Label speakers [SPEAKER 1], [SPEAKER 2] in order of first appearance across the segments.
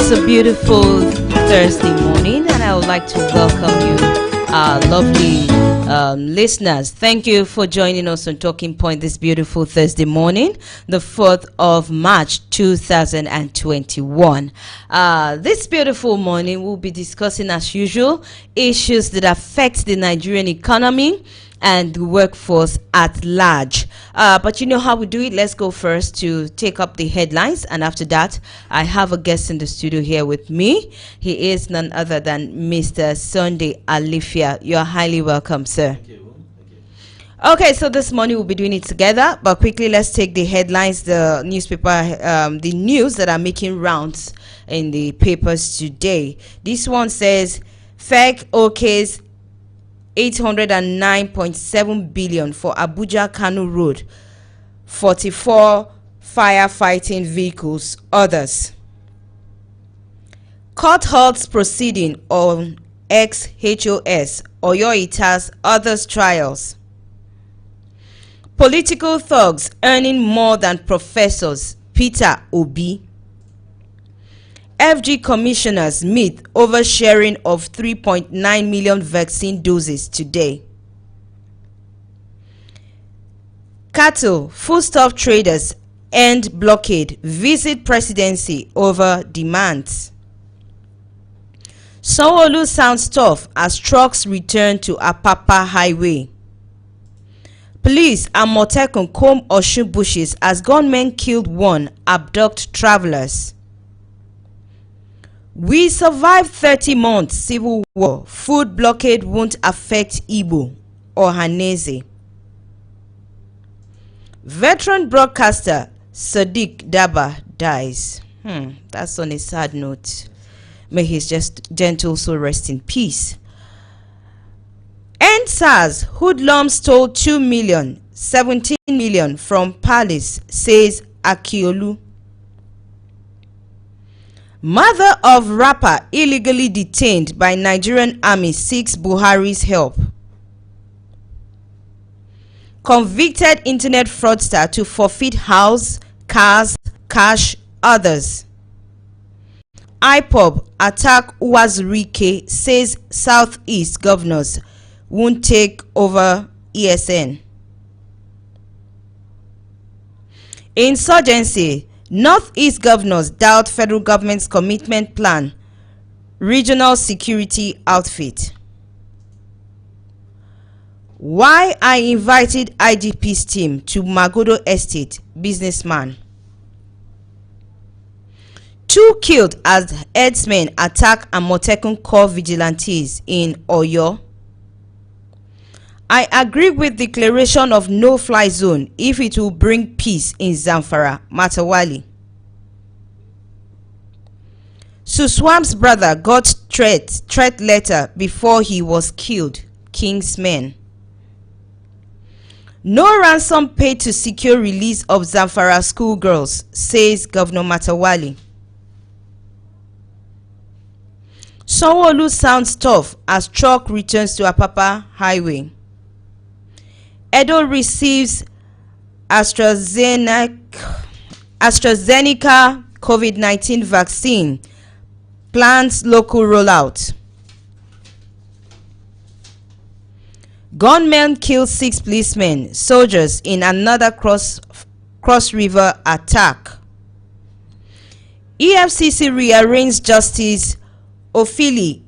[SPEAKER 1] It's a beautiful Thursday morning, and I would like to welcome you, lovely listeners. Thank you for joining us on Talking Point this beautiful Thursday morning, the 4th of March 2021. This beautiful morning, we'll be discussing, as usual, issues that affect the Nigerian economy and the workforce at large. But you know how we do it. Let's go first to take up the headlines, and after that I have a guest in the studio here with me. He is none other than Mr. Sunday Alifia. You're highly welcome, sir.
[SPEAKER 2] Thank you.
[SPEAKER 1] Okay, so this morning we'll be doing it together, but quickly let's take the headlines, the newspaper, the news that are making rounds in the papers today. This one says FEC okays 809.7 billion for Abuja Kano Road, 44 firefighting vehicles, others. Court halts proceeding on ex-HOS, Oyo Ita's others trials. Political thugs earning more than professors, Peter Obi. FG commissioners meet over sharing of 3.9 million vaccine doses today. Cattle, foodstuff traders end blockade, visit presidency over demands. Sanwo-Olu sounds tough as trucks return to Apapa Highway. Police and Motekun comb Osun bushes as gunmen killed one, abduct travelers. We survived 30 months civil war. Food blockade won't affect Igbo or Hanese. Veteran broadcaster Sadiq Daba dies. That's on a sad note. May his just gentle soul rest in peace. End SARS, hoodlums stole 2 million, 17 million from palace, says Akiolu. Mother of rapper illegally detained by Nigerian army seeks Buhari's help. Convicted internet fraudster to forfeit house, cars, cash, others. IPOB attack Uwazurike, says Southeast governors won't take over ESN. Insurgency. Northeast governors doubt federal government's commitment plan. Regional security outfit. Why I invited IGP's team to Magodo Estate, businessman. 2 killed as herdsmen attack Amotekun core vigilantes in Oyo. I agree with declaration of no-fly zone if it will bring peace in Zamfara, Matawali. Suswam's brother got threat letter before he was killed, King's men. No ransom paid to secure release of Zamfara schoolgirls, says Governor Matawali. Sanwo-Olu sounds tough as truck returns to Apapa Highway. Edo receives AstraZeneca COVID-19 vaccine, plans local rollout. Gunmen kill 6 policemen, soldiers in another cross river attack. EFCC rearranges Justice Ofili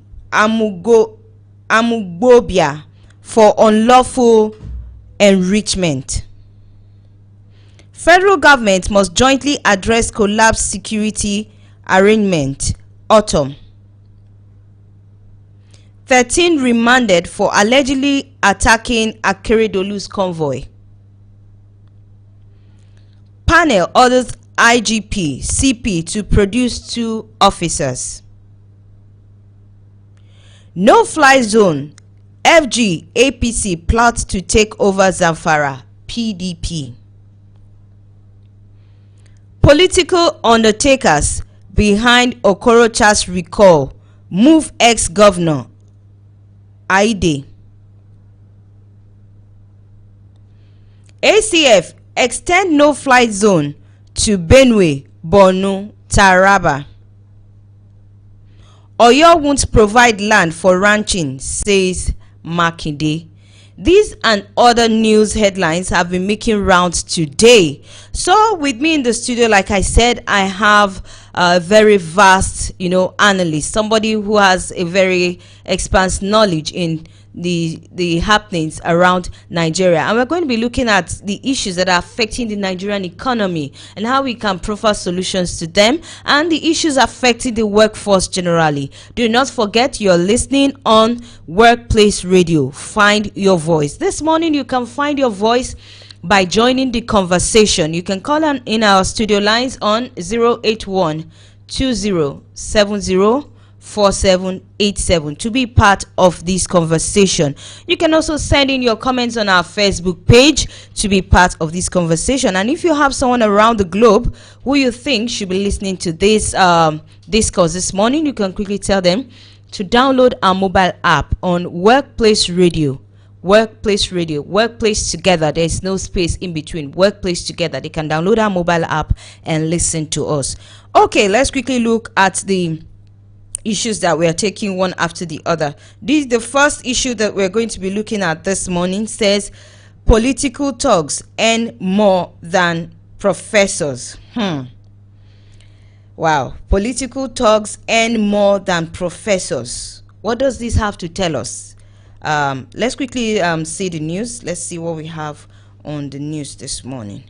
[SPEAKER 1] Amugbobia for unlawful enrichment. Federal government must jointly address collapsed security arrangement. Autumn. 13 remanded for allegedly attacking Akeredolu's convoy. Panel orders IGP, CP to produce 2 officers. No-fly zone. FG APC plots to take over Zamfara, PDP. Political undertakers behind Okorocha's recall move ex-governor Aide. ACF extend no-flight zone to Benue, Borno, Taraba. Oyo won't provide land for ranching, says Makinde. These and other news headlines have been making rounds today. So with me in the studio, like I said, I have a very vast, analyst, somebody who has a very expansive knowledge in the happenings around Nigeria, and we're going to be looking at the issues that are affecting the Nigerian economy and how we can provide solutions to them, and the issues affecting the workforce generally. Do not forget, you're listening on Workplace Radio. Find your voice. This morning you can find your voice by joining the conversation. You can call in our studio lines on 081 2070 4787 to be part of this conversation. You can also send in your comments on our Facebook page to be part of this conversation. And if you have someone around the globe who you think should be listening to this discourse this morning, you can quickly tell them to download our mobile app on Workplace Radio. Workplace Radio, Workplace together. There's no space in between. Workplace together. They can download our mobile app and listen to us. Okay, let's quickly look at the issues that we are taking one after the other. The first issue that we're going to be looking at this morning says political thugs earn more than professors. Wow, political thugs earn more than professors. What does this have to tell us? Let's quickly see the news. Let's see what we have on the news this morning.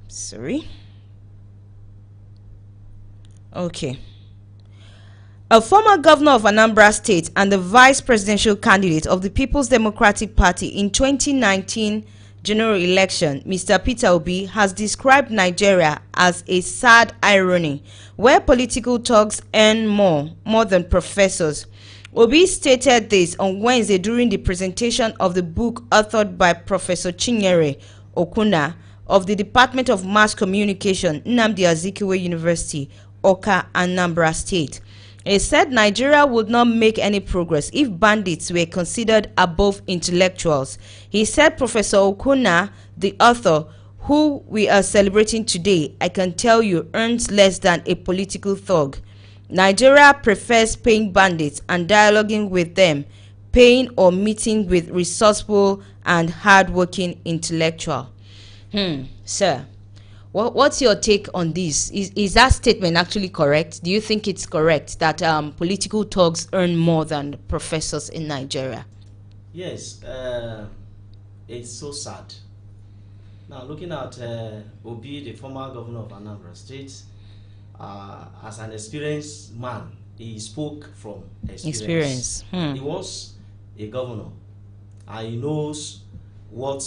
[SPEAKER 1] Sorry. Okay. A former governor of Anambra State and the vice presidential candidate of the People's Democratic Party in 2019 general election, Mr. Peter Obi, has described Nigeria as a sad irony where political thugs earn more than professors. Obi stated this on Wednesday during the presentation of the book authored by Professor Chinyere Okuna of the Department of Mass Communication, Nnamdi Azikiwe University, Oka, Anambra State. He said Nigeria would not make any progress if bandits were considered above intellectuals. He said Professor Okuna, the author who we are celebrating today, I can tell you, earns less than a political thug. Nigeria prefers paying bandits and dialoguing with them, paying or meeting with resourceful and hardworking intellectual. Sir, what's your take on this? Is that statement actually correct? Do you think it's correct that political thugs earn more than professors in Nigeria?
[SPEAKER 2] Yes, it's so sad. Now, looking at Obi, the former governor of Anambra State, as an experienced man, he spoke from experience. He was a governor, and he knows what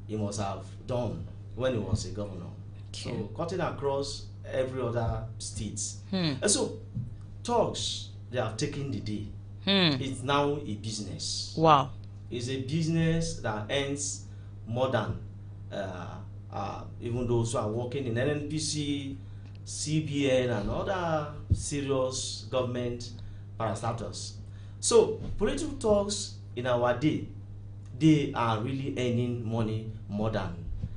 [SPEAKER 2] he must have done when he was a governor. Okay. So cutting across every other state. And so thugs, they have taken the day. It's now a business.
[SPEAKER 1] Wow.
[SPEAKER 2] It's a business that earns more than even those who are working in NNPC, CBN, and other serious government parastatals. So political thugs in our day, they are really earning money more than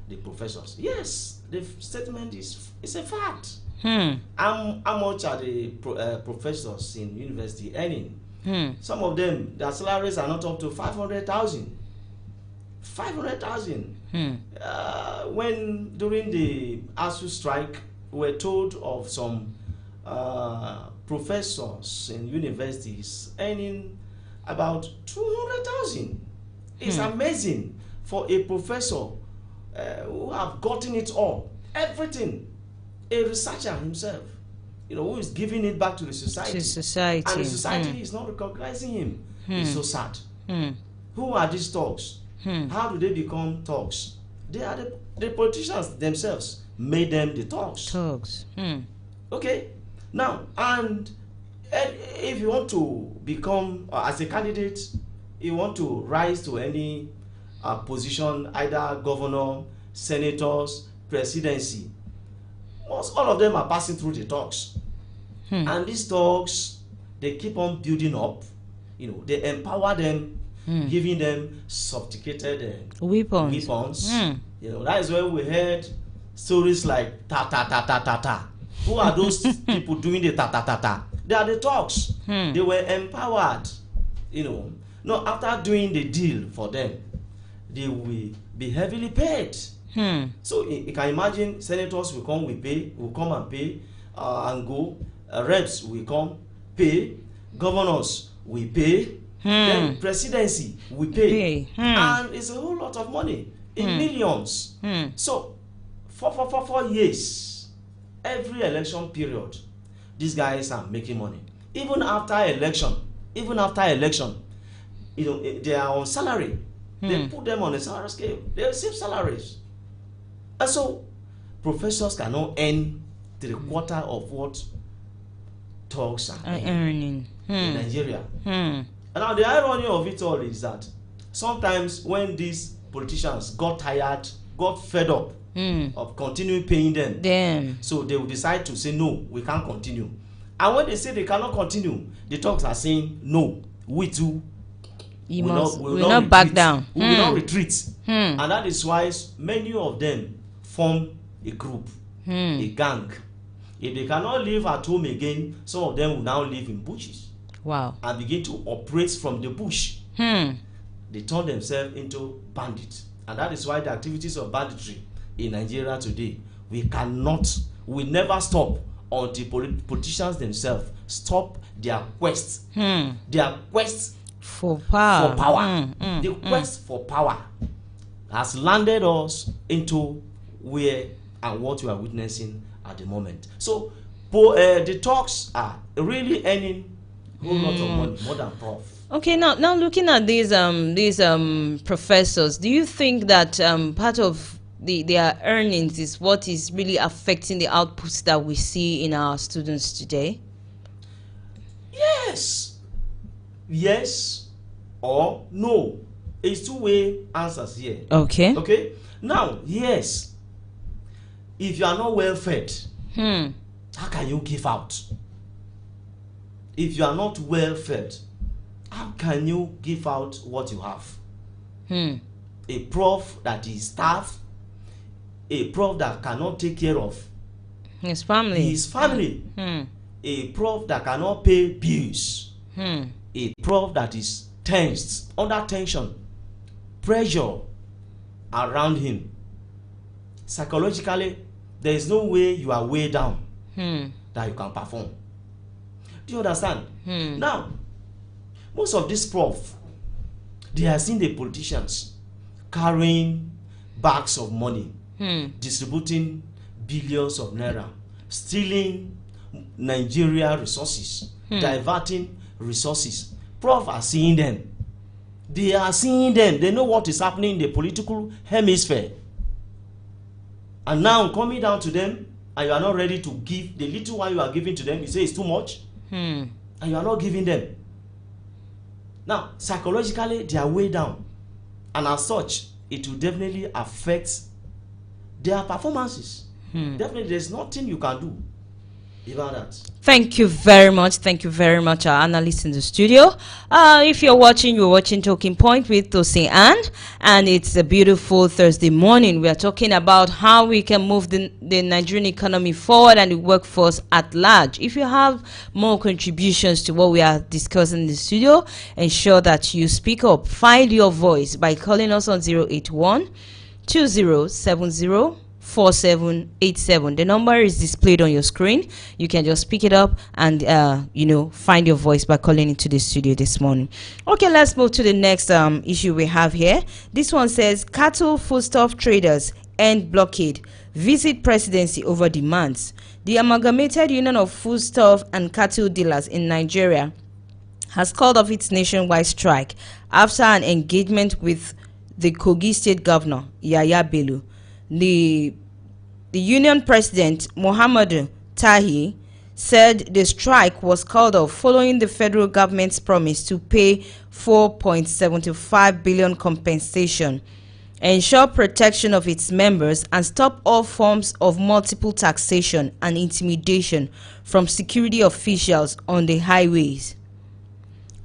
[SPEAKER 2] the professors. Yes, the statement is a fact. How much are the professors in university earning? Some of them, their salaries are not up to 500,000. 500,000. When during the ASU strike, we were told of some professors in universities earning about 200,000. It's amazing for a professor who have gotten it all, everything, a researcher himself, who is giving it back to the society. And the society is not recognizing him. It's so sad. Who are these thugs? How do they become thugs? They are the politicians themselves made them the thugs. Okay. Now, and if you want to become, as a candidate, you want to rise to any position, either governor, senators, presidency, all of them are passing through the talks. And these talks, they keep on building up. They empower them, giving them sophisticated weapons. That is where we heard stories like ta ta ta ta ta ta. Who are those people doing the ta ta ta ta? They are the talks. They were empowered, you know. No, after doing the deal for them, they will be heavily paid. So you can imagine senators will come, will come and pay and go. Reps will come, pay. Governors will pay. Then presidency will pay. And it's a whole lot of money in millions. So for 4 years, every election period, these guys are making money. Even after election, you know, they are on salary. They put them on a salary scale. They receive salaries. And so professors cannot earn 3/4 of what talks are earning in Nigeria. And now the irony of it all is that sometimes when these politicians got tired, got fed up of continuing paying them, so they will decide to say, no, we can't continue. And when they say they cannot continue, the talks are saying, no, we too will not back down. We will not retreat. And that is why many of them form a group, a gang. If they cannot live at home again, some of them will now live in bushes. Wow. And begin to operate from the bush. They turn themselves into bandits. And that is why the activities of banditry in Nigeria today, we never stop until politicians themselves stop their quest. Their quest for power. The quest for power has landed us into where and what we are witnessing at the moment. So the talks are really earning a whole lot of money, more than Prof.
[SPEAKER 1] Okay, now looking at these professors, do you think that part of their earnings is what is really affecting the outputs that we see in our students today?
[SPEAKER 2] Yes or no. It's two-way answers here. Okay. Now, yes, if you are not well fed, how can you give out? If you are not well fed, how can you give out what you have? A prof that is starved, a prof that cannot take care of his family, a prof that cannot pay bills, a prof that is tensed, under tension, pressure around him. Psychologically, there is no way you are way down that you can perform. Do you understand? Now, most of these prof, they are seeing the politicians carrying bags of money, distributing billions of naira, stealing Nigeria resources, diverting resources. Prof are seeing them. They are seeing them. They know what is happening in the political hemisphere. And now coming down to them, and you are not ready to give the little one you are giving to them, you say it's too much, and you are not giving them. Now, psychologically, they are way down. And as such, it will definitely affect their performances. Definitely, there's nothing you can do about that.
[SPEAKER 1] Thank you very much, our analyst in the studio. If you're watching Talking Point with Tosin and it's a beautiful Thursday morning. We are talking about how we can move the Nigerian economy forward and the workforce at large. If you have more contributions to what we are discussing in the studio, ensure that you speak up. Find your voice by calling us on 081 2070 4787. The number is displayed on your screen. You can just pick it up and find your voice by calling into the studio this morning. Okay, let's move to the next issue we have here. This one says cattle foodstuff traders end blockade, visit presidency over demands. The Amalgamated Union of Foodstuff and Cattle Dealers in Nigeria has called off its nationwide strike after an engagement with the Kogi State Governor Yaya Bello. The union president, Muhammadu Tahi, said the strike was called off following the federal government's promise to pay 4.75 billion compensation, ensure protection of its members, and stop all forms of multiple taxation and intimidation from security officials on the highways.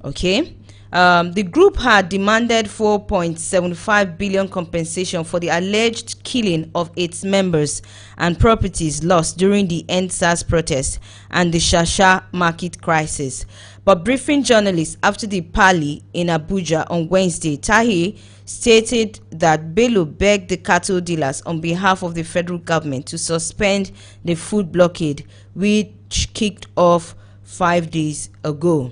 [SPEAKER 1] Okay? The group had demanded 4.75 billion compensation for the alleged killing of its members and properties lost during the End SARS protest and the Shasha market crisis. But briefing journalists after the parley in Abuja on Wednesday, Tahir stated that Bello begged the cattle dealers on behalf of the federal government to suspend the food blockade, which kicked off 5 days ago.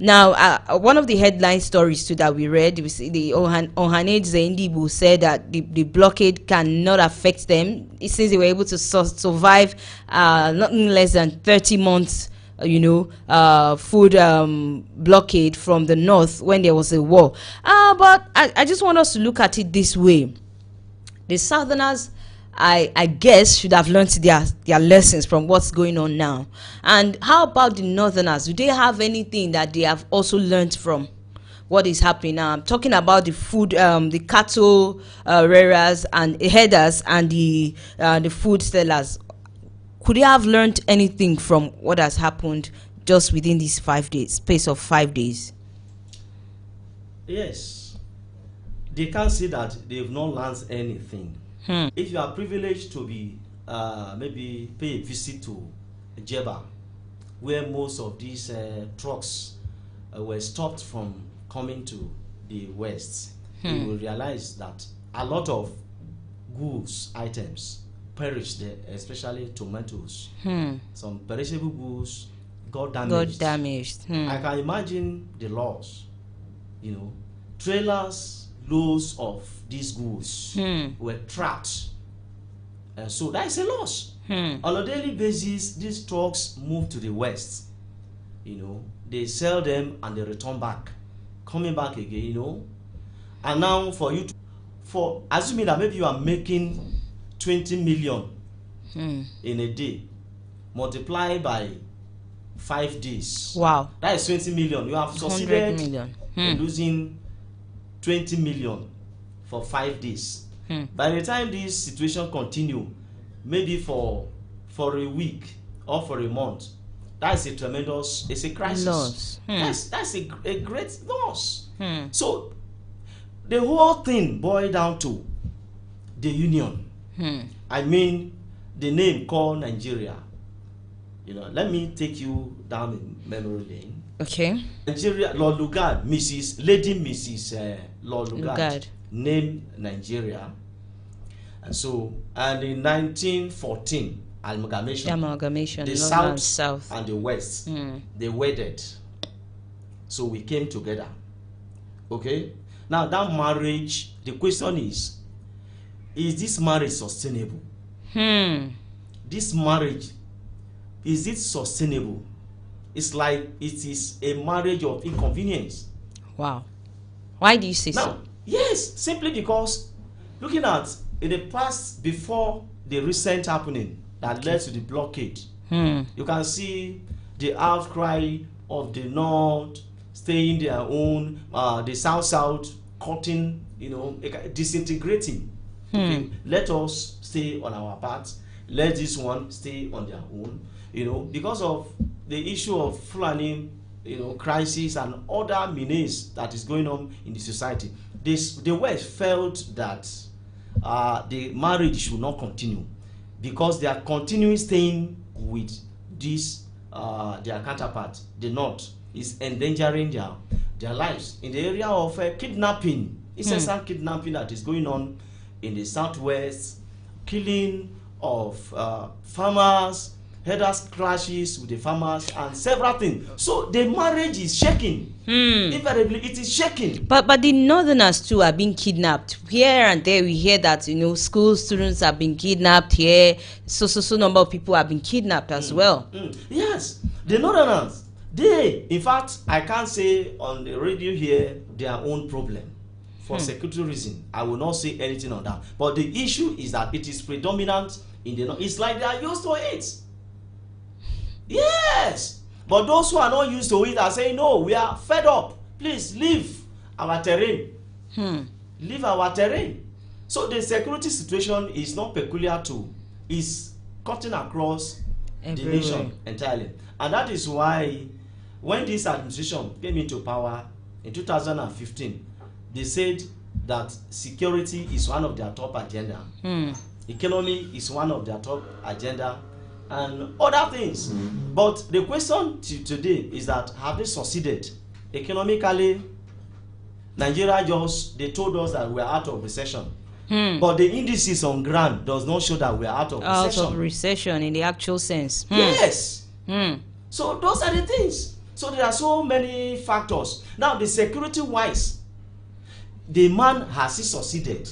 [SPEAKER 1] Now, one of the headline stories too that we read, the Ohaned Zaindibu said that the blockade cannot affect them. It says they were able to survive nothing less than 30 months, food blockade from the north when there was a war. But I just want us to look at it this way. The Southerners, I guess, should have learned their lessons from what's going on now. And how about the Northerners? Do they have anything that they have also learned from what is happening now? I'm talking about the food, the cattle rearers and headers and the food sellers. Could they have learned anything from what has happened just within these 5 days, space of 5 days?
[SPEAKER 2] Yes. They can't say that they've not learned anything. If you are privileged to be maybe pay a visit to Jeba, where most of these trucks were stopped from coming to the west, you will realize that a lot of goods items perished there, especially tomatoes. Some perishable goods got damaged. I can imagine the loss. Trailers loads of these goods were trapped, so that is a loss. On a daily basis, these trucks move to the west. They sell them and they return back, coming back again. And now for you for assuming that maybe you are making 20 million in a day, multiply by 5 days.
[SPEAKER 1] Wow,
[SPEAKER 2] that is 20 million. You have succeeded in losing 20 million for 5 days. By the time this situation continue, maybe for a week or for a month, that's a tremendous, it's a crisis
[SPEAKER 1] loss.
[SPEAKER 2] That's a great loss. So the whole thing boiled down to the union. I mean, the name called Nigeria. Let me take you down memory lane.
[SPEAKER 1] Okay.
[SPEAKER 2] Nigeria, Lord Lugard, Mrs. Lord Lugard named Nigeria. And so, and in 1914, amalgamation, the south and the west, they wedded. So we came together. Okay? Now that marriage, the question is this marriage sustainable? This marriage, is it sustainable? It's like it is a marriage of inconvenience.
[SPEAKER 1] Wow. Why do you say so?
[SPEAKER 2] Yes, simply because looking at in the past before the recent happening that led to the blockade, you can see the outcry of the north staying their own, the south cutting, disintegrating. Okay, let us stay on our path. Let this one stay on their own. Because of the issue of Fulani, crisis and other menace that is going on in the society. The West felt that the marriage should not continue because they are continuing staying with this their counterpart. The North is endangering their lives in the area of kidnapping, incessant kidnapping that is going on in the Southwest, killing of farmers, headers clashes with the farmers and several things. So the marriage is shaking. Invariably it is shaking.
[SPEAKER 1] But the Northerners too are being kidnapped. Here and there we hear that school students have been kidnapped here. So number of people have been kidnapped as well.
[SPEAKER 2] Yes, the Northerners, they, in fact, I can't say on the radio here their own problem. For security reason, I will not say anything on that. But the issue is that it is predominant in the north. It's like they are used to it. Yes, but those who are not used to it are saying, no, we are fed up. Please leave our terrain. Leave our terrain. So the security situation is not peculiar to, it's cutting across the nation entirely. And that is why when this administration came into power in 2015, they said that security is one of their top agenda. Economy is one of their top agenda, and other things. But the question today is that have they succeeded economically? Nigeria they told us that we are out of recession. But the indices on ground does not show that we are out of recession.
[SPEAKER 1] Out of recession in the actual sense.
[SPEAKER 2] Yes. So those are the things. So there are so many factors. Now, the security wise, the man has he succeeded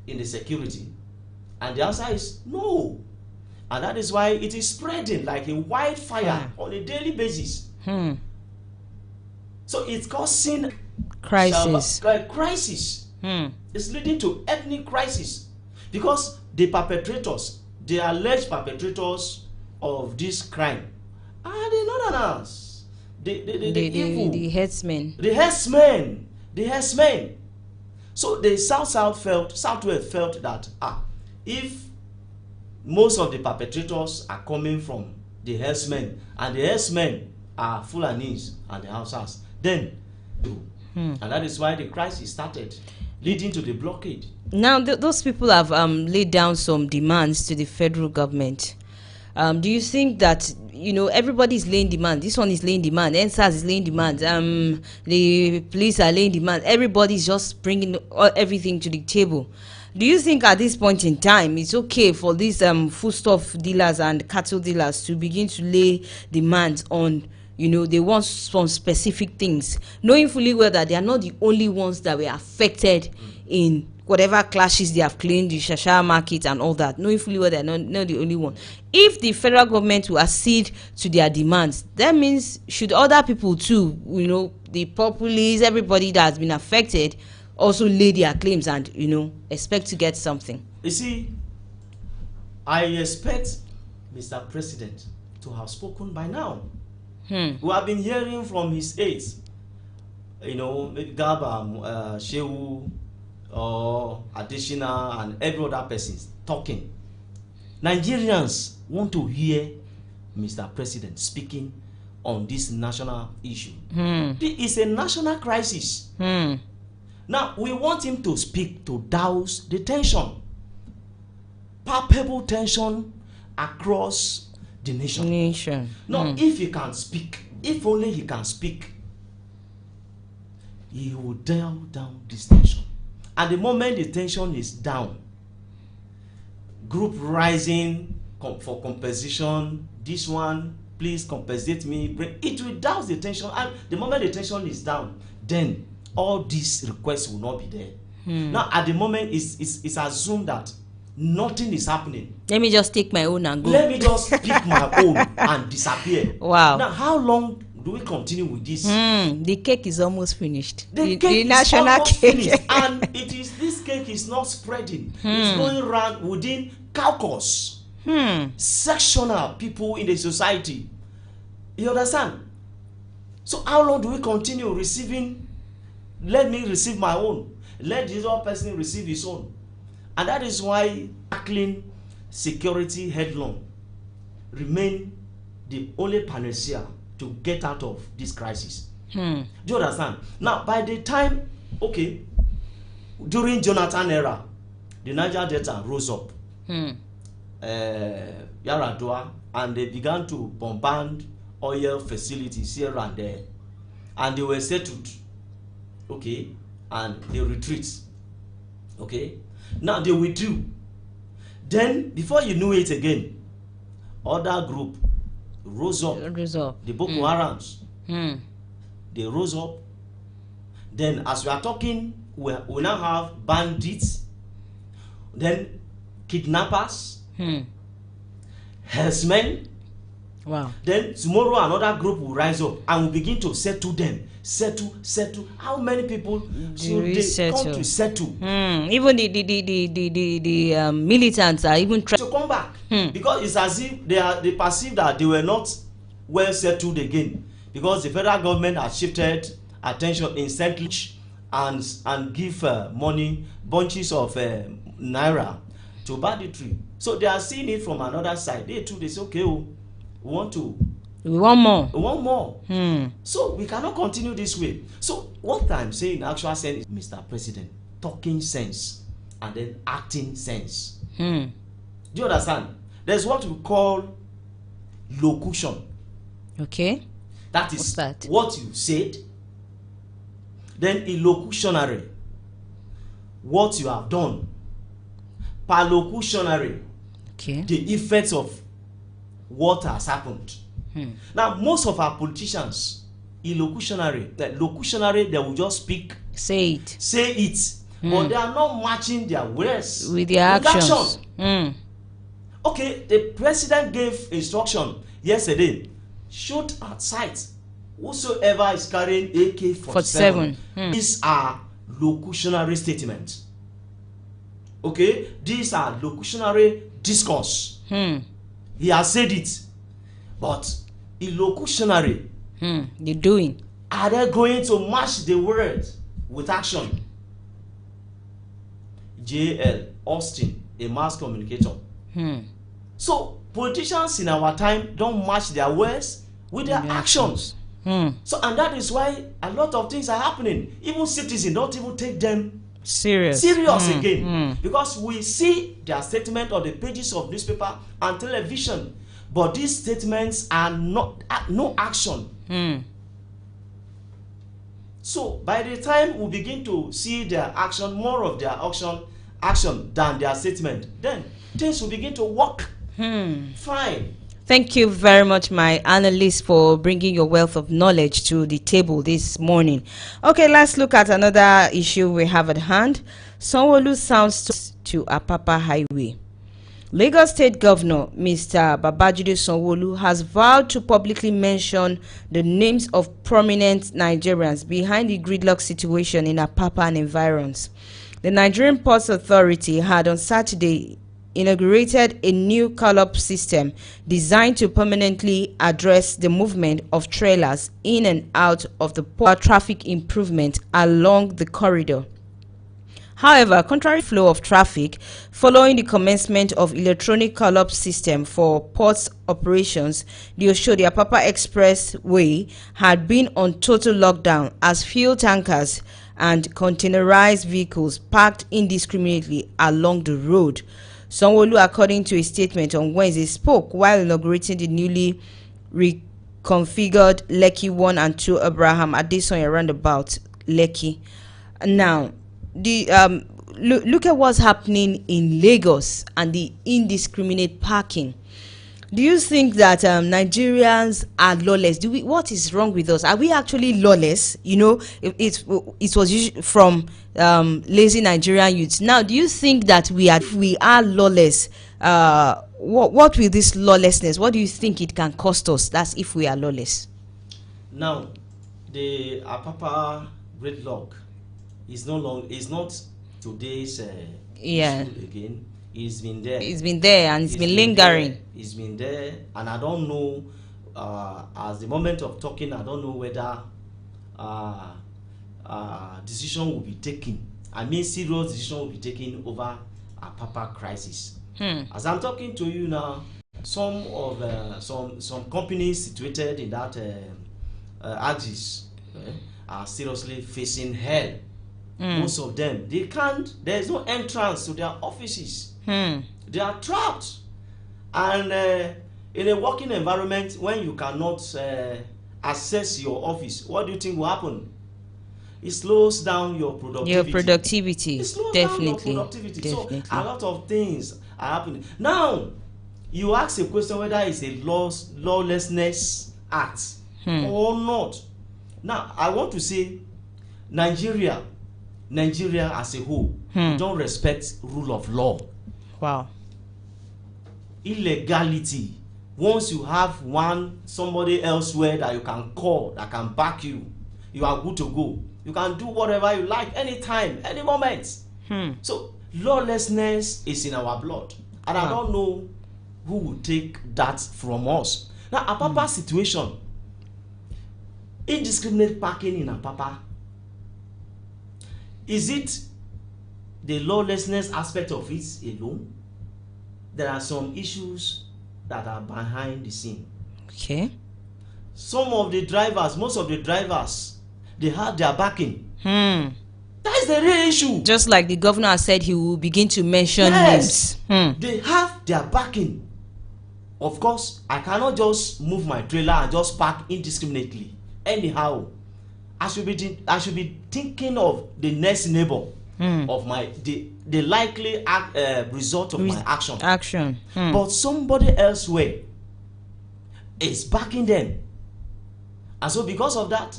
[SPEAKER 2] in the security? And the answer is no. And that is why it is spreading like a wildfire on a daily basis. So it's causing crisis. It's leading to ethnic crisis because the perpetrators, the alleged perpetrators of this crime, are the northerners, the
[SPEAKER 1] herdsmen,
[SPEAKER 2] the herdsmen. So the Southwest felt that if most of the perpetrators are coming from the herdsmen, and the herdsmen are Fulanis and the Hausas, then and that is why the crisis started, leading to the blockade.
[SPEAKER 1] Now, those people have laid down some demands to the federal government. Do you think that, everybody is laying demand? This one is laying demand. NSAS is laying demand. The police are laying demand. Everybody is just bringing everything to the table. Do you think at this point in time it's okay for these foodstuff dealers and cattle dealers to begin to lay demands on, they want some specific things, knowing fully well that they are not the only ones that were affected in whatever clashes they have claimed, the Shasha market and all that, knowing fully well they are not the only one? If the federal government will accede to their demands, that means should other people too, the populace, everybody that has been affected, also lay their claims and, expect to get something?
[SPEAKER 2] You see, I expect Mr. President to have spoken by now. We have been hearing from his aides, Gaba, Shehu, or Additional, and every other person talking. Nigerians want to hear Mr. President speaking on this national issue. It's a national crisis. Now, we want him to speak to douse the tension, palpable tension across the nation. Now, if he can speak, if only he can speak, he will dial down this tension. And the moment the tension is down, group rising for compensation, this one, please compensate me, it will douse the tension. And the moment the tension is down, then all these requests will not be there. Now, at the moment, it's assumed that nothing is happening.
[SPEAKER 1] Let me just take my own and go.
[SPEAKER 2] Let me just pick my own and disappear.
[SPEAKER 1] Wow.
[SPEAKER 2] Now, how long do we continue with this?
[SPEAKER 1] The cake is almost finished.
[SPEAKER 2] The cake
[SPEAKER 1] national
[SPEAKER 2] is almost
[SPEAKER 1] cake.
[SPEAKER 2] finished, and this cake is not spreading. It's going around within caucus, sectional people in the society. You understand? So how long do we continue receiving? Let me receive my own. Let the other person receive his own. And that is why tackling security headlong remain the only panacea to get out of this crisis. Do you understand? Now, by the time, during Jonathan era, the Niger Delta rose up, Yaradua, and they began to bombard oil facilities here and there, and they were settled. And they retreat. Now they withdrew. Then before you knew it again, other group rose up. The Boko Harams. They rose up. Then as we are talking, we now have bandits, then kidnappers, herdsmen.
[SPEAKER 1] Wow.
[SPEAKER 2] Then tomorrow another group will rise up and will begin to settle them. Settle. How many people should they come to settle?
[SPEAKER 1] Even the militants are even trying
[SPEAKER 2] to come back because it's as if they perceive that they were not well settled again, because the federal government has shifted attention instantly and give money, bunches of naira to banditry. So they are seeing it from another side. They too, they say, okay, we want to
[SPEAKER 1] We want more.
[SPEAKER 2] We want more.
[SPEAKER 1] Hmm.
[SPEAKER 2] So we cannot continue this way. So what I'm saying in actual sense is, Mr. President, talking sense and then acting sense.
[SPEAKER 1] Hmm.
[SPEAKER 2] Do you understand? There's what we call locution.
[SPEAKER 1] Okay.
[SPEAKER 2] That is
[SPEAKER 1] What's that?
[SPEAKER 2] what you said. Then illocutionary, what you have done. Perlocutionary,
[SPEAKER 1] Okay.
[SPEAKER 2] the effects of what has happened. Now, most of our politicians, illocutionary, locutionary, they will just speak,
[SPEAKER 1] Say it.
[SPEAKER 2] say it, but they are not matching their words
[SPEAKER 1] With their actions.
[SPEAKER 2] action.
[SPEAKER 1] Hmm.
[SPEAKER 2] Okay, the president gave instruction yesterday: shoot at sight whosoever is carrying AK-47. These are locutionary statements. Okay, these are locutionary discourse. He has said it, but illocutionary,
[SPEAKER 1] The doing.
[SPEAKER 2] are they going to match the word with action? J.L. Austin, a mass communicator. So politicians in our time don't match their words with their actions. So, and that is why a lot of things are happening. Even citizens don't even take them
[SPEAKER 1] Serious.
[SPEAKER 2] again, because we see their statement on the pages of newspaper and television, but these statements are not no action. So by the time we begin to see their action, more of their action than their statement, then things will begin to work fine.
[SPEAKER 1] Thank you very much, my analyst, for bringing your wealth of knowledge to the table this morning. Okay, let's look at another issue we have at hand. Sanwo-Olu sounds to Apapa Highway. Lagos State Governor Mr. Babajide Sanwo-Olu has vowed to publicly mention the names of prominent Nigerians behind the gridlock situation in Apapa and environs. The Nigerian Ports Authority had on Saturday inaugurated a new call-up system designed to permanently address the movement of trailers in and out of the port, traffic improvement along the corridor. However, contrary flow of traffic following the commencement of electronic call-up system for ports operations, the Oshodi-Apapa Expressway had been on total lockdown as fuel tankers and containerized vehicles parked indiscriminately along the road. Sanwo-Olu, according to a statement on Wednesday, spoke while inaugurating the newly reconfigured Lekki 1 and 2 Abraham Adesanya roundabout, Lekki. Now, the look at what's happening in Lagos and the indiscriminate parking. Do you think that Nigerians are lawless? What is wrong with us? Are we actually lawless? You know, it was usually from lazy Nigerian youths. Now, do you think that we are lawless? What will this lawlessness? What do you think it can cost us? That's if we are lawless.
[SPEAKER 2] Now, the Apapa gridlock is not today's issue again. It's been there.
[SPEAKER 1] It's been there and it's been lingering.
[SPEAKER 2] It's been there, and I don't know. As the moment of talking, I don't know whether decision will be taken. I mean, serious decision will be taken over Apapa crisis. As I'm talking to you now, some companies situated in that axis are seriously facing hell. Most of them, they can't. There is no entrance to their offices. They are trapped, and in a working environment, when you cannot access your office, what do you think will happen? It slows down your productivity. It slows down your productivity.
[SPEAKER 1] Definitely.
[SPEAKER 2] So a lot of things are happening. Now, you ask a question whether it's a lawlessness act or not. Now, I want to say Nigeria as a whole don't respect rule of law.
[SPEAKER 1] Wow.
[SPEAKER 2] Illegality. Once you have somebody elsewhere that you can call, that can back you, you are good to go. You can do whatever you like, anytime, any moment. So lawlessness is in our blood, and I don't know who will take that from us. Now, Apapa situation, indiscriminate parking in Apapa, is it the lawlessness aspect of it alone? There are some issues that are behind the scene.
[SPEAKER 1] Okay.
[SPEAKER 2] some of the drivers, most of the drivers, they have their backing. That is the real issue.
[SPEAKER 1] Just like the governor said, he will begin to mention
[SPEAKER 2] Yes,
[SPEAKER 1] names.
[SPEAKER 2] they have their backing. Of course, I cannot just move my trailer and just park indiscriminately. Anyhow, I should be thinking of the next neighbor, of the likely result of my action. But somebody elsewhere is backing them, and so because of that,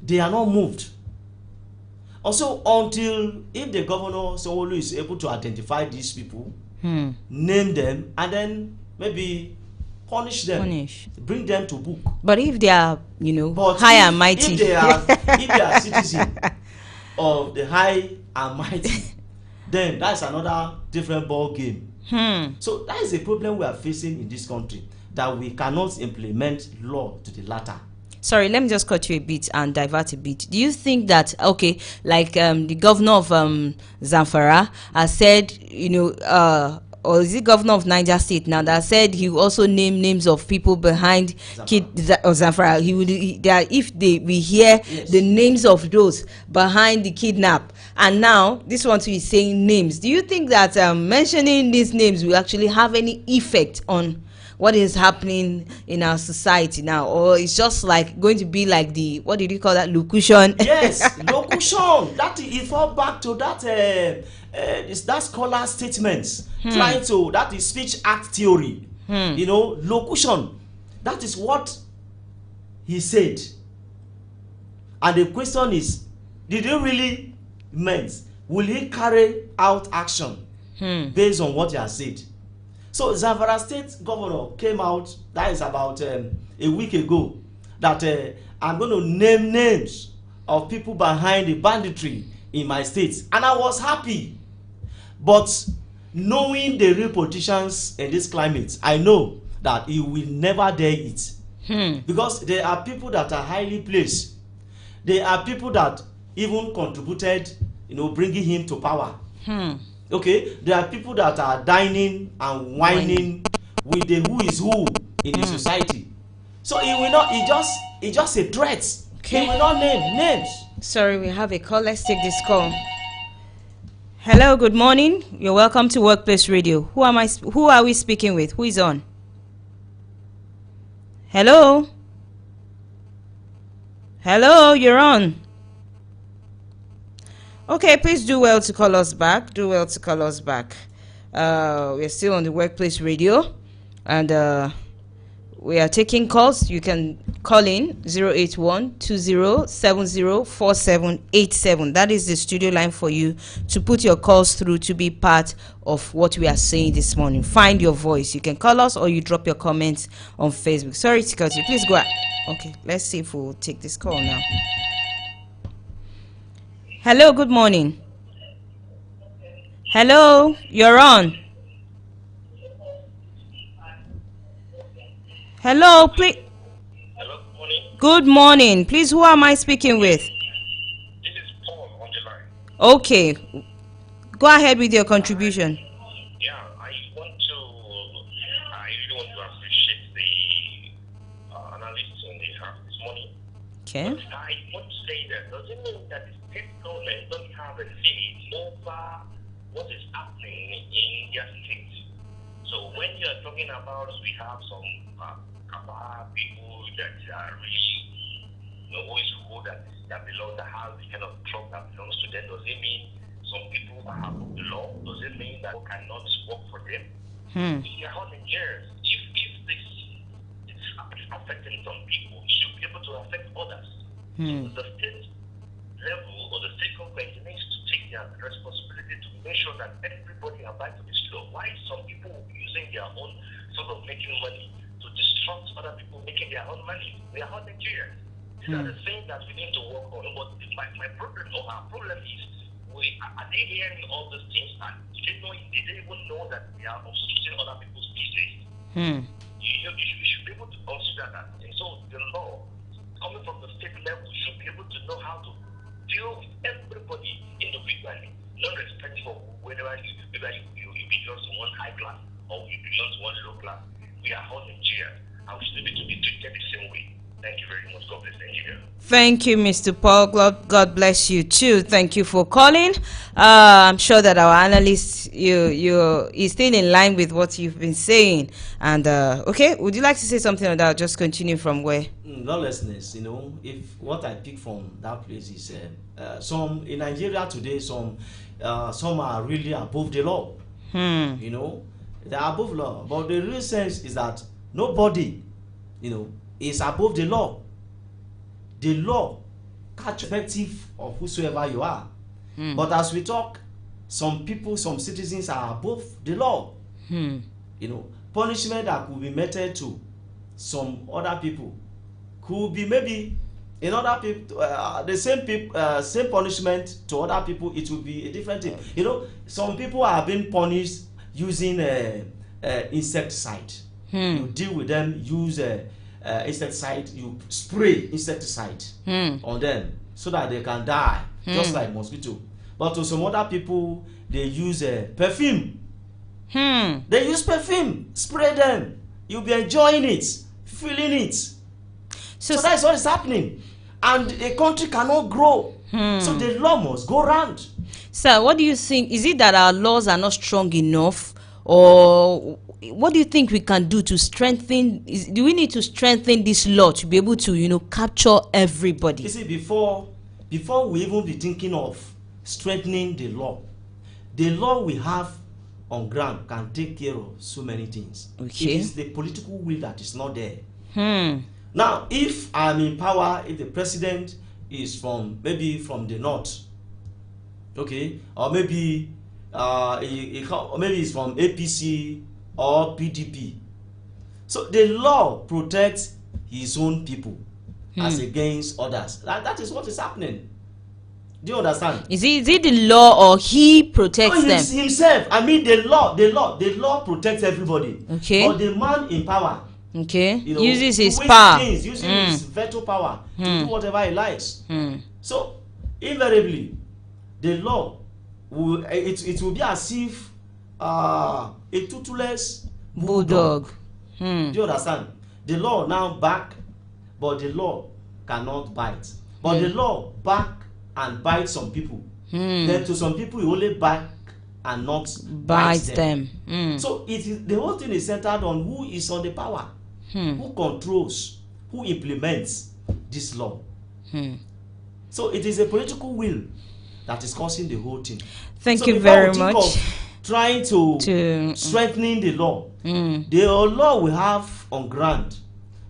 [SPEAKER 2] they are not moved. Also, until if the governor Sanwo-Olu is able to identify these people, name them, and then maybe punish them, bring them to book.
[SPEAKER 1] But if they are, high and mighty,
[SPEAKER 2] if they are citizens of the high and mighty, then that's another different ball game. So that is a problem we are facing in this country, that we cannot implement law to the latter.
[SPEAKER 1] Sorry, let me just cut you a bit and divert a bit. Do you think that, the governor of Zamfara has said, or is it governor of Niger State now, that said he will also name names of people behind Zamfara? We hear the names of those behind the kidnap, and now this one too is saying names. Do you think that mentioning these names will actually have any effect on what is happening in our society now, or it's just like going to be like the, what did you call that, locution?
[SPEAKER 2] Yes, locution. That it fall back to that that scholar statements trying to, that is speech act theory. Locution. That is what he said, and the question is, did he really meant? Will he carry out action based on what he has said? So Zamfara State governor came out, that is about a week ago, that I'm going to name names of people behind the banditry in my state, and I was happy. But knowing the real politicians in this climate, I know that he will never dare it, because there are people that are highly placed. There are people that even contributed, bringing him to power. Okay, there are people that are dining and whining with the who is who in the society. So he will not. He just a threat. Okay. He will not name names.
[SPEAKER 1] Sorry, we have a call. Let's take this call. Hello, good morning. You're welcome to Workplace Radio. Who are we speaking with? Who is on? Hello. Hello, you're on. Okay, please do well to call us back. We're still on the Workplace Radio, and we are taking calls. You can call in 081-2070-4787. That is the studio line for you to put your calls through, to be part of what we are saying this morning. Find your voice. You can call us, or you drop your comments on Facebook. Sorry to cut you. Please go ahead. Okay, let's see if we'll take this call now. Hello, good morning. Hello, you're on. Hello, please.
[SPEAKER 3] Hello, good morning.
[SPEAKER 1] Good morning. Please, who am I speaking with?
[SPEAKER 3] This is Paul on the line.
[SPEAKER 1] Okay. Go ahead with your contribution.
[SPEAKER 3] Yeah, I really want to appreciate the analysts on the house this morning.
[SPEAKER 1] Okay.
[SPEAKER 3] But I want to say that doesn't mean that the state government don't have a say over what is happening in their state. So when you are talking about, we have some people that are really, who is who that belong, that have the kind of truck that belongs to them. Does it mean some people are above the law? Does it mean that people cannot work for them? We are all Nigerians. If this is affecting some people, it should be able to affect others. So the state level or the state government needs to take their responsibility to make sure that everybody abides to this law. Why some people using their own sort of making money to distract other people making their own money? We are all Nigerians. These are the things that we need to work on. But my problem, or our problem is, are they hearing all these things, and did they even know that they are obstructing other people's business? You should be able to consider that. And so the law coming from the state level should be able to know how to deal with everybody individually, not respective of whether you belong to one high class or you belong to one low class. We are all Nigerians. I will still be treated the same way. Thank you very much. God bless Nigeria.
[SPEAKER 1] Thank you, Mr. Paul. God bless you too. Thank you for calling. I'm sure that our analyst you is still in line with what you've been saying. And okay, would you like to say something on that? Just continue from where?
[SPEAKER 2] Lawlessness, if what I pick from that place is some in Nigeria today, some are really above the law. They are above law, but the real sense is that nobody, is above the law. The law catch effective of whosoever you are. But as we talk, some people, some citizens are above the law. Punishment that could be meted to some other people could be maybe in other people the same punishment to other people. It will be a different thing. Some people are being punished using insecticide. You deal with them, use insecticide, you spray insecticide on them so that they can die, just like mosquito. But to some other people, they use perfume. They use perfume, spray them. You'll be enjoying it, feeling it. So that's what is happening. And a country cannot grow. So the law must go round.
[SPEAKER 1] Sir, what do you think? Is it that our laws are not strong enough? Or what do you think we can do to strengthen? Do we need to strengthen this law to be able to, capture everybody?
[SPEAKER 2] You see, before we even be thinking of strengthening the law we have on ground can take care of so many things.
[SPEAKER 1] Okay.
[SPEAKER 2] It is the political will that is not there. Now, if I'm in power, if the president is maybe from the north, okay, or maybe it's from APC or PDP. So the law protects his own people as against others. That is what is happening. Do you understand?
[SPEAKER 1] Is it the law or he protects them?
[SPEAKER 2] Himself. I mean the law protects everybody.
[SPEAKER 1] Okay.
[SPEAKER 2] But the man in power,
[SPEAKER 1] uses his power,
[SPEAKER 2] using his veto power to do whatever he likes. So invariably, the law it will be as if a toothless bulldog. Do you understand? The law now back, but the law cannot bite. But the law back and bite some people. Then to some people, you only back and not bite them. So the whole thing is centered on who is on the power, who controls, who implements this law. So it is a political will that is causing the whole thing.
[SPEAKER 1] Thank you very much.
[SPEAKER 2] Of trying to strengthening the law, the law we have on ground,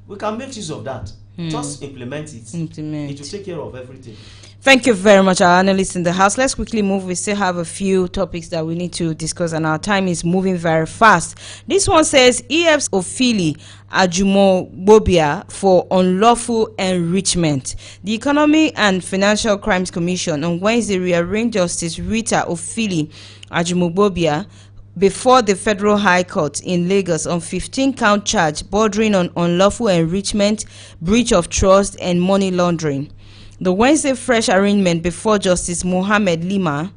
[SPEAKER 2] we can make use of that. Just implement it. It will take care of everything.
[SPEAKER 1] Thank you very much, our analysts in the house. Let's quickly move. We still have a few topics that we need to discuss, and our time is moving very fast. This one says EF's Ofili Ajumogbobia for unlawful enrichment. The Economic and Financial Crimes Commission on Wednesday rearranged Justice Rita Ofili Ajumogbobia before the Federal High Court in Lagos on 15-count charge bordering on unlawful enrichment, breach of trust, and money laundering. The Wednesday fresh arraignment before Justice Mohammed Lima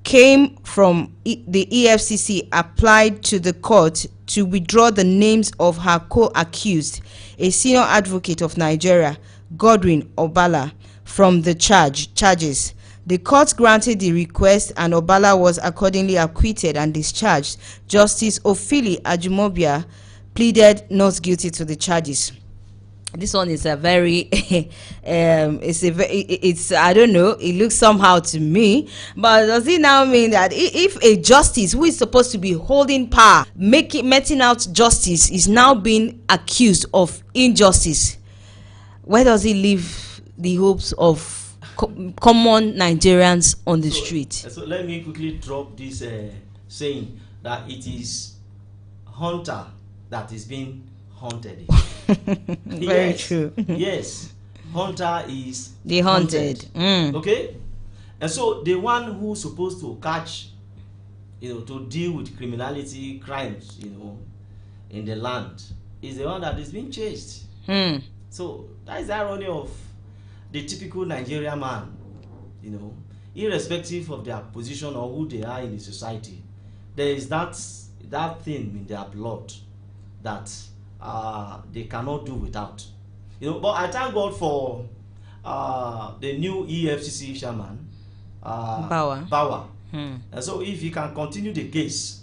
[SPEAKER 1] came from the EFCC applied to the court to withdraw the names of her co-accused, a senior advocate of Nigeria, Godwin Obala, from the charges. The court granted the request and Obala was accordingly acquitted and discharged. Justice Ofili Ajumobia pleaded not guilty to the charges. This one is a very it's I don't know, it looks somehow to me, but does it now mean that if a justice who is supposed to be holding power, meting out justice, is now being accused of injustice, where does it leave the hopes of common Nigerians on the street?
[SPEAKER 2] So let me quickly drop this saying that it is hunter that is being hunted.
[SPEAKER 1] Very true.
[SPEAKER 2] Yes, hunter is
[SPEAKER 1] the hunted.
[SPEAKER 2] Okay, and so the one who's supposed to catch, to deal with criminality, crimes, in the land, is the one that is being chased. So that is the irony of the typical Nigerian man. Irrespective of their position or who they are in the society, there is that thing in their blood that they cannot do without. But I thank God for the new EFCC chairman, Bauer. And so if he can continue the case,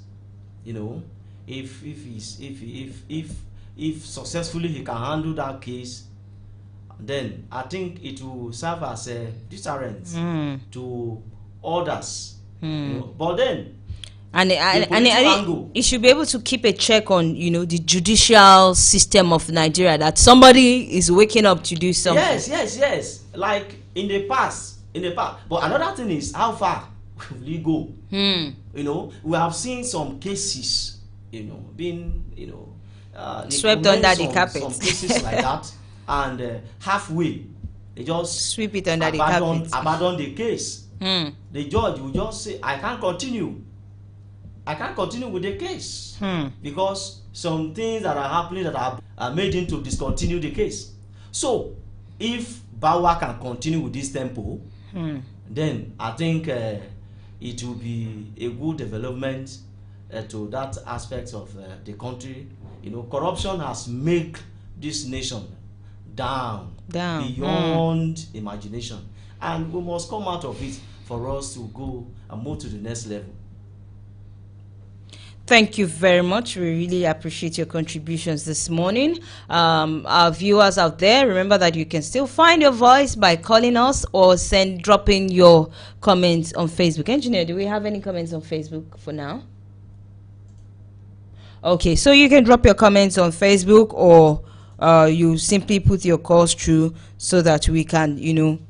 [SPEAKER 2] if successfully he can handle that case, then I think it will serve as a deterrent to others. But then,
[SPEAKER 1] and it should be able to keep a check on the judicial system of Nigeria, that somebody is waking up to do something.
[SPEAKER 2] Yes. Like in the past. But another thing is, how far will we go? We have seen some cases, being
[SPEAKER 1] swept under the carpet.
[SPEAKER 2] Some cases like that, and halfway they just
[SPEAKER 1] sweep it under the carpet.
[SPEAKER 2] Abandon the case. The judge will just say, I can't continue with the case because some things that are happening that are made him to discontinue the case. So if Bauer can continue with this tempo, then I think it will be a good development to that aspect of the country. Corruption has made this nation down beyond imagination, and we must come out of it for us to go and move to the next level.
[SPEAKER 1] Thank you very much. We really appreciate your contributions this morning. Our viewers out there, remember that you can still find your voice by calling us or dropping your comments on Facebook. Engineer, do we have any comments on Facebook for now? Okay, so you can drop your comments on Facebook, or you simply put your calls through so that we can,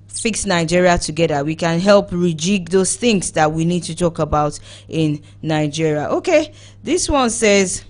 [SPEAKER 1] fix Nigeria together. We can help rejig those things that we need to talk about in Nigeria. Okay, this one says,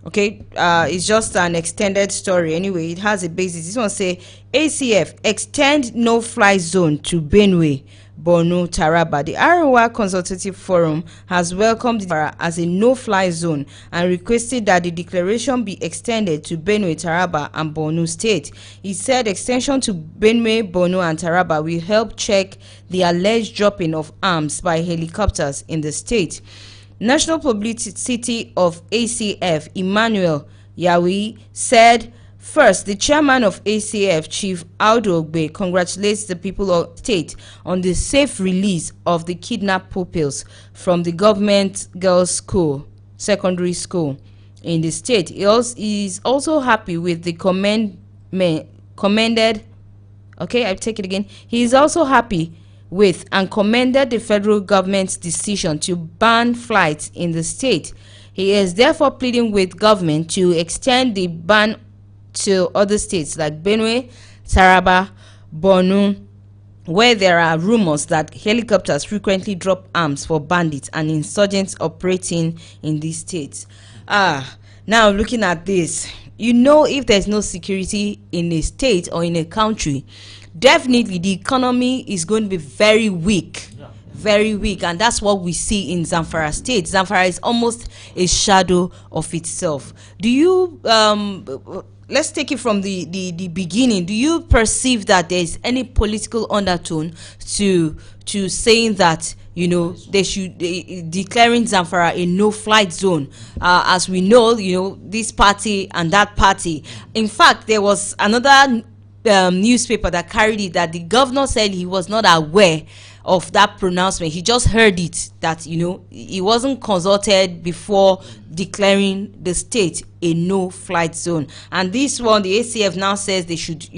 [SPEAKER 1] it's just an extended story. Anyway, it has a basis. This one say, ACF extend no-fly zone to Benue, Borno, Taraba. The Arewa Consultative Forum has welcomed it as a no-fly zone and requested that the declaration be extended to Benue, Taraba, and Borno State. He said extension to Benue, Borno, and Taraba will help check the alleged dropping of arms by helicopters in the state. National Publicity of ACF, Emmanuel Yawi, said, first, the chairman of ACF, Chief Audu Ogbe, congratulates the people of the state on the safe release of the kidnapped pupils from the government girls' school, secondary school in the state. He is also happy with the He is also happy with and commended the federal government's decision to ban flights in the state. He is therefore pleading with government to extend the ban to other states like Benue, Taraba, Borno, where there are rumors that helicopters frequently drop arms for bandits and insurgents operating in these states. Now looking at this, if there's no security in a state or in a country, definitely the economy is going to be very weak. Very weak, and that's what we see in Zamfara state. Zamfara is almost a shadow of itself. Do you let's take it from the beginning. Do you perceive that there is any political undertone to saying that they should declaring Zamfara a no-flight zone? As we know, this party and that party. In fact, there was another newspaper that carried it that the governor said he was not aware of that pronouncement. He just heard it, that he wasn't consulted before declaring the state a no-flight zone. And this one, the ACF now says they should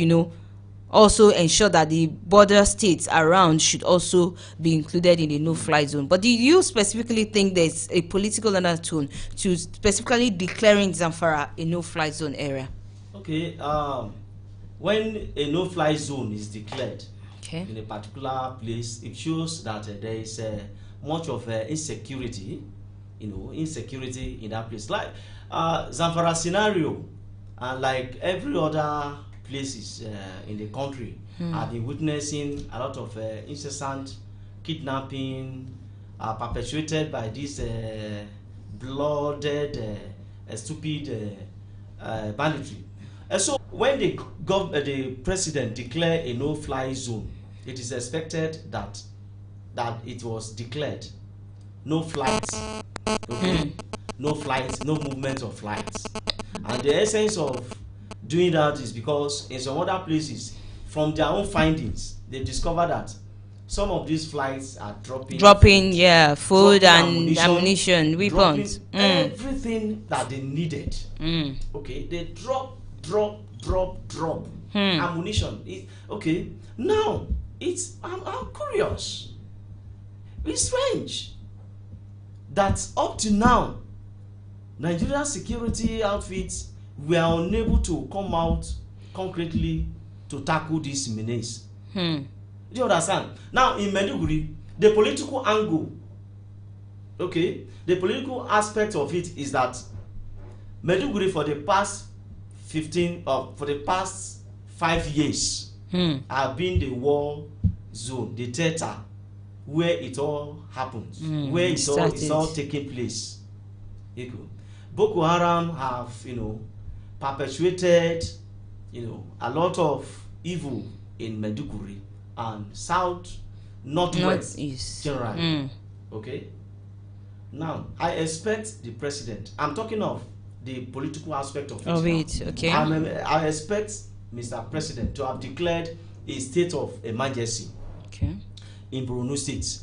[SPEAKER 1] also ensure that the border states around should also be included in the no-flight zone. But do you specifically think there's a political undertone to specifically declaring Zamfara a no-flight zone area?
[SPEAKER 2] Okay, when a no-flight zone is declared in a particular place, it shows that there is much of insecurity, insecurity in that place. Like Zamfara scenario, and like every other places in the country, have been witnessing a lot of incessant kidnapping perpetuated by this blooded, stupid banditry. And so when the president declare a no-fly zone, it is expected that it was declared no flights, no flights, no movement of flights. And And the essence of doing that is because in some other places, from their own findings, they discover that some of these flights are dropping
[SPEAKER 1] food
[SPEAKER 2] dropping
[SPEAKER 1] and ammunition, weapons,
[SPEAKER 2] dropping everything that they needed. Okay, they drop ammunition. Okay, now I'm curious. It's strange that up to now, Nigerian security outfits were unable to come out concretely to tackle this menace. Do you understand? Now in Maiduguri, the political angle, okay, the political aspect of it is that Maiduguri for the past 5 years have been the war zone, the theater where it all happens, where it's all taking place. Boko Haram have, perpetuated, a lot of evil in Maiduguri and northwest generally. Okay. Now I expect the president. I'm talking of the political aspect of it.
[SPEAKER 1] Okay.
[SPEAKER 2] I expect Mr. President to have declared a state of emergency.
[SPEAKER 1] Okay.
[SPEAKER 2] In Borno State.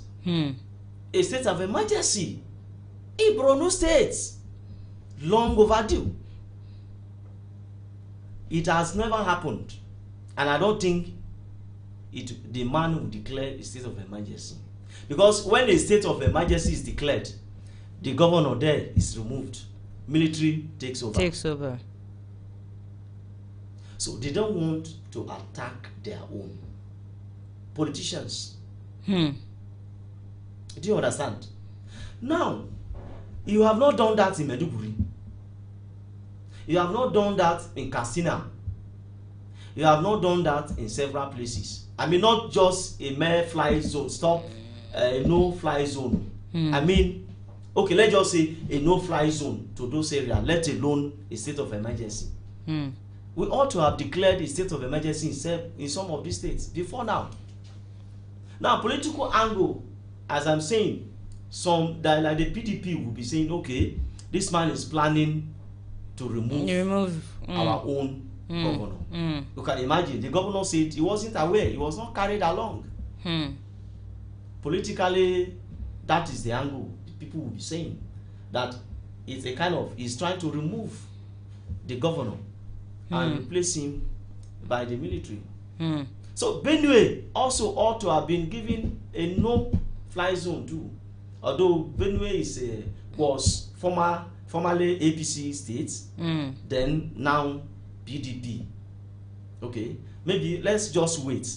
[SPEAKER 2] A state of emergency in Borno State. Long overdue. It has never happened, and I don't think the man will declare a state of emergency, because when a state of emergency is declared, the governor there is removed, military takes over. So they don't want to attack their own politicians. Do you understand? Now, you have not done that in Maiduguri. You have not done that in Katsina. You have not done that in several places. I mean, not just a mere fly zone. Stop a no-fly zone. I mean, okay, let's just say a no-fly zone to those areas, let alone a state of emergency. We ought to have declared a state of emergency in some of these states before now. Now, political angle, as I'm saying, like the PDP will be saying, okay, this man is planning to remove our own governor. You can imagine, the governor said he wasn't aware, he was not carried along. Politically, that is the angle people will be saying, that it's a kind of, he's trying to remove the governor and replace him by the military. So Benue also ought to have been given a no-fly zone too, although Benue was formerly APC states, then now PDP. Okay, maybe let's just wait.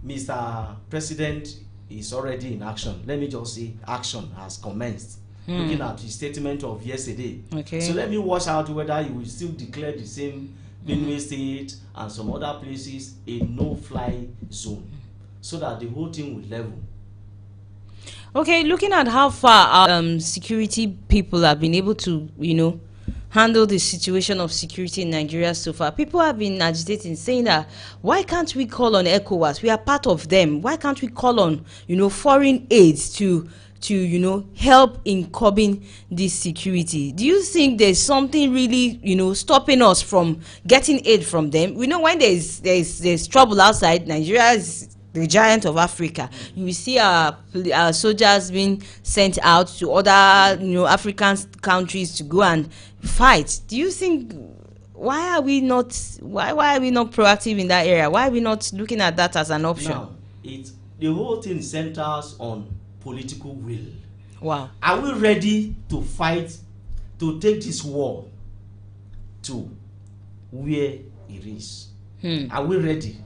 [SPEAKER 2] Mr. President is already in action. Let me just say action has commenced. Looking at the statement of yesterday. Okay. So let me watch out whether he will still declare the same Benue State and some other places a no-fly zone, so that the whole thing will level.
[SPEAKER 1] Okay, looking at how far our security people have been able to, handle the situation of security in Nigeria so far, people have been agitating, saying that why can't we call on ECOWAS? We are part of them. Why can't we call on, foreign aids to help in curbing this security? Do you think there's something really, stopping us from getting aid from them? We know when there's trouble outside, Nigeria is the giant of Africa. You will see our soldiers being sent out to other, African countries to go and fight. Do you think why are we not proactive in that area? Why are we not looking at that as an option?
[SPEAKER 2] Now, the whole thing centers on political will.
[SPEAKER 1] Wow.
[SPEAKER 2] Are we ready to fight, to take this war to where it is? Are we ready?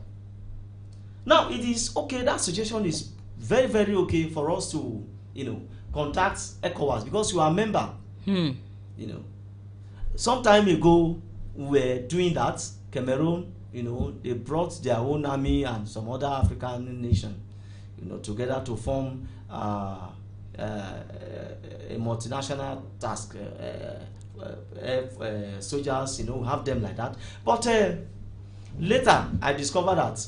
[SPEAKER 2] Now, it is okay, that suggestion is very, very okay for us to, contact ECOWAS, because you are a member. Some time ago, we were doing that. Cameroon, they brought their own army and some other African nation, together to form a multinational task. Soldiers, have them like that. But later, I discovered that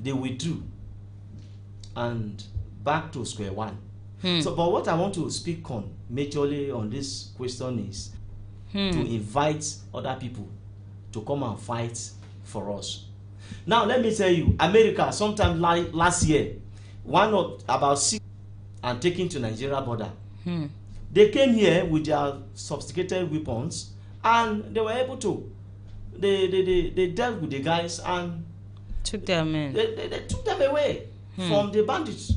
[SPEAKER 2] they withdrew and back to square one. So, but what I want to speak on majorly on this question is, to invite other people to come and fight for us. Now let me tell you, America sometime last year, one of about 6 and taken to Nigeria border. They came here with their sophisticated weapons and they were able to. They dealt with the guys and
[SPEAKER 1] took them in.
[SPEAKER 2] They took them away from the bandits.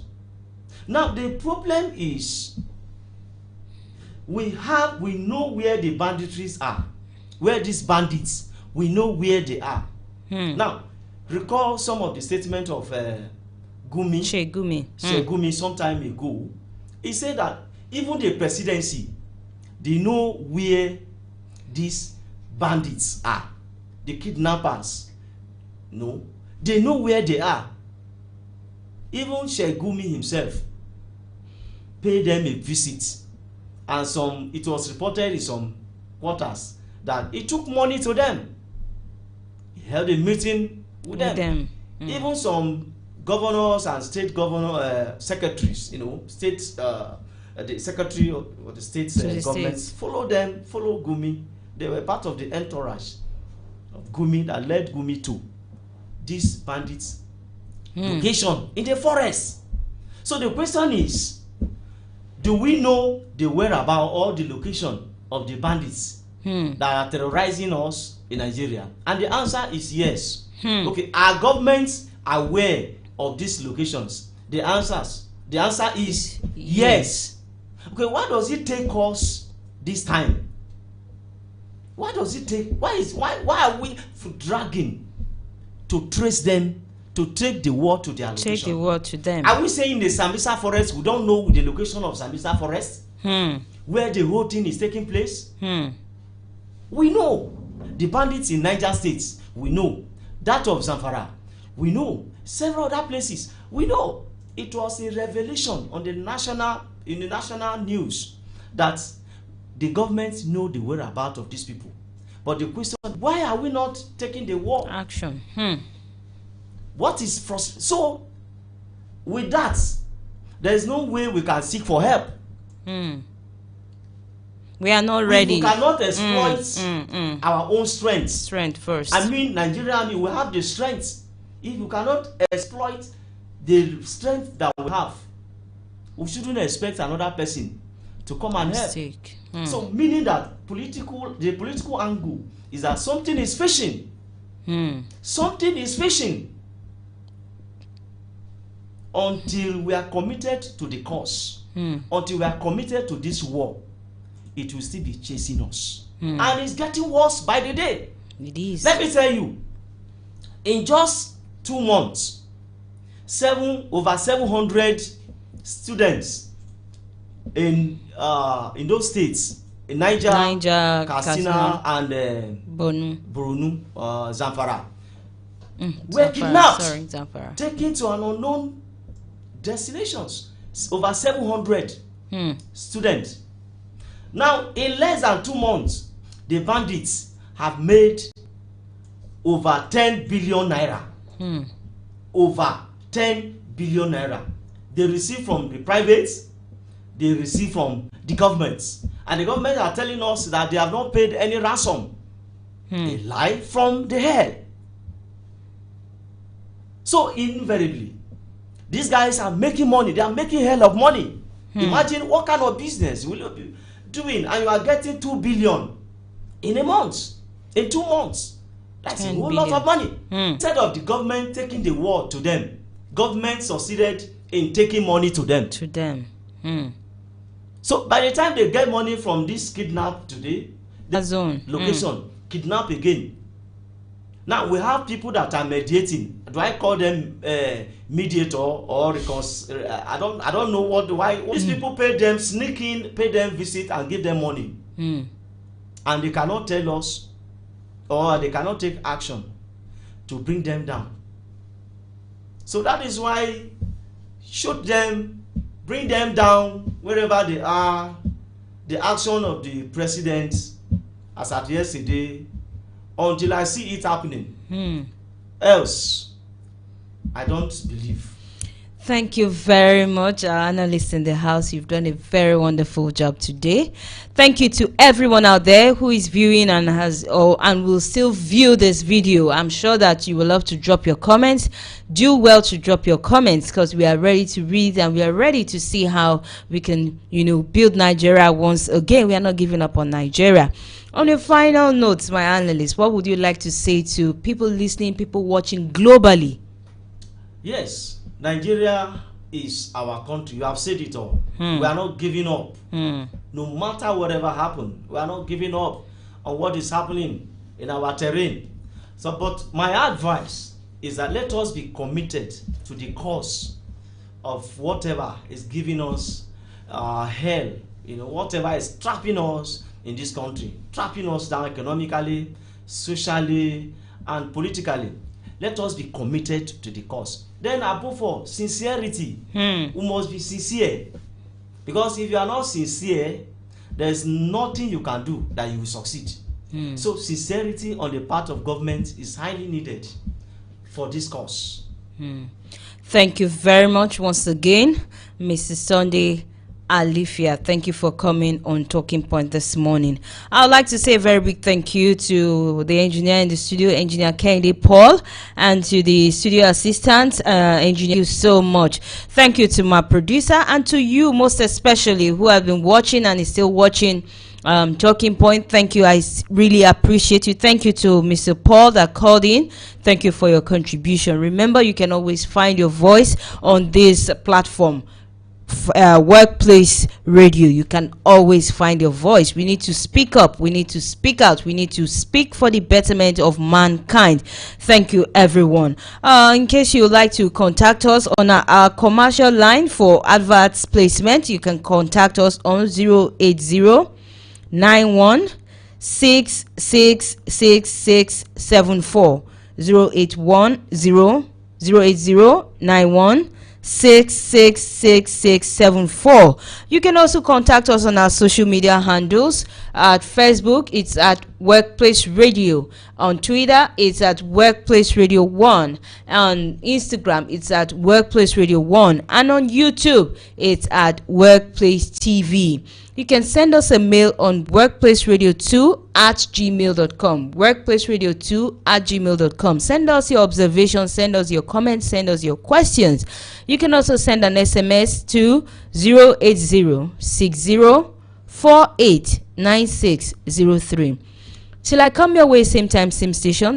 [SPEAKER 2] Now the problem is we know where the banditries are, where these bandits, we know where they are. Now recall some of the statement of Gumi some time ago. He said that even the presidency, they know where these bandits are, the kidnappers. No, they know where they are. Even Gumi himself paid them a visit, and it was reported in some quarters that he took money to them. He held a meeting with them. Even some governors and state secretaries, the secretary of the state government follow Gumi. They were part of the entourage of Gumi that led Gumi to this bandits location in the forest. So the question is, do we know the whereabouts or the location of the bandits that are terrorizing us in Nigeria? And the answer is yes. Okay, are governments aware of these locations? The answer is yes. Okay, why does it take us this time? Why does it take? Why are we dragging to trace them, to take the word to their location?
[SPEAKER 1] Take the word to them.
[SPEAKER 2] Are we saying the Sambisa forest? We don't know the location of Sambisa forest, where the whole thing is taking place. We know the bandits in Niger State. We know that of Zamfara. We know several other places. We know it was a revelation on the national news that the government know the whereabouts of these people. But the question, why are we not taking the war
[SPEAKER 1] action?
[SPEAKER 2] What is so with that, there is no way we can seek for help.
[SPEAKER 1] We are not ready.
[SPEAKER 2] We cannot exploit our own strength
[SPEAKER 1] first.
[SPEAKER 2] I mean, Nigeria, we have the strength. If you cannot exploit the strength that we have, we shouldn't expect another person to come and help. So meaning that the political angle is that something is fishing. Something is fishing. Until we are committed to the cause, until we are committed to this war, it will still be chasing us. And it's getting worse by the day.
[SPEAKER 1] It is.
[SPEAKER 2] Let me tell you, in just 2 months, over 700 students in those states, in Niger, Katsina, and Borno, Zamfara, were kidnapped, taken to an unknown destinations. Over 700 students. Now, in less than 2 months, the bandits have made over 10 billion naira. Over 10 billion naira. They receive from the privates, they receive from the governments. And the government are telling us that they have not paid any ransom. A lie from the head. So invariably, these guys are making money. They are making hell of money. Imagine what kind of business will you be doing, and you are getting 2 billion in a month, in 2 months. That's a whole lot of money. Instead of the government taking the war to them, government succeeded in taking money to them. So by the time they get money from this kidnap today, the zone location kidnap again. Now we have people that are mediating. Do I call them mediator or I don't know why these people pay them, sneak in, pay them visit and give them money, and they cannot tell us, or they cannot take action to bring them down. So that is why shoot them, bring them down wherever they are. The action of the president as at yesterday, until I see it happening. Else, I don't believe.
[SPEAKER 1] Thank you very much, our analysts in the house. You've done a very wonderful job today. Thank you to everyone out there who is viewing and and will still view this video. I'm sure that you will love to drop your comments. Do well to drop your comments, because we are ready to read and we are ready to see how we can, build Nigeria once again. We are not giving up on Nigeria. On a final note, my analyst, what would you like to say to people listening, people watching globally?
[SPEAKER 2] Yes. Nigeria is our country. You have said it all. We are not giving up. No matter whatever happens, we are not giving up on what is happening in our terrain. But my advice is that let us be committed to the cause of whatever is giving us hell. Whatever is trapping us in this country, trapping us down economically, socially, and politically. Let us be committed to the cause. Then above all, sincerity. We must be sincere. Because if you are not sincere, there's nothing you can do that you will succeed. So sincerity on the part of government is highly needed for this cause.
[SPEAKER 1] Thank you very much once again, Mrs. Sunday Alifia. Thank you for coming on Talking Point this morning. I would like to say a very big thank you to the engineer in the studio, Engineer Kennedy Paul, and to the studio assistant, engineer. Thank you so much. Thank you to my producer, and to you most especially who have been watching and is still watching Talking Point. Thank you. I really appreciate you. Thank you to Mr. Paul that called in. Thank you for your contribution. Remember, you can always find your voice on this platform. Workplace radio. You can always find your voice. We need to speak up, we need to speak out, we need to speak for the betterment of mankind. Thank you, everyone. In case you would like to contact us on our commercial line for adverts placement, you can contact us on 080 91 666674 081 080 91 666674. You can also contact us on our social media handles. At Facebook, it's at Workplace Radio. On Twitter, it's at Workplace Radio 1. On Instagram, it's at Workplace Radio 1. And on YouTube, it's at Workplace TV. You can send us a mail on workplaceradio2@gmail.com. Workplaceradio2@gmail.com. Send us your observations, send us your comments, send us your questions. You can also send an SMS to 08060489603. Till I come your way, same time, same station.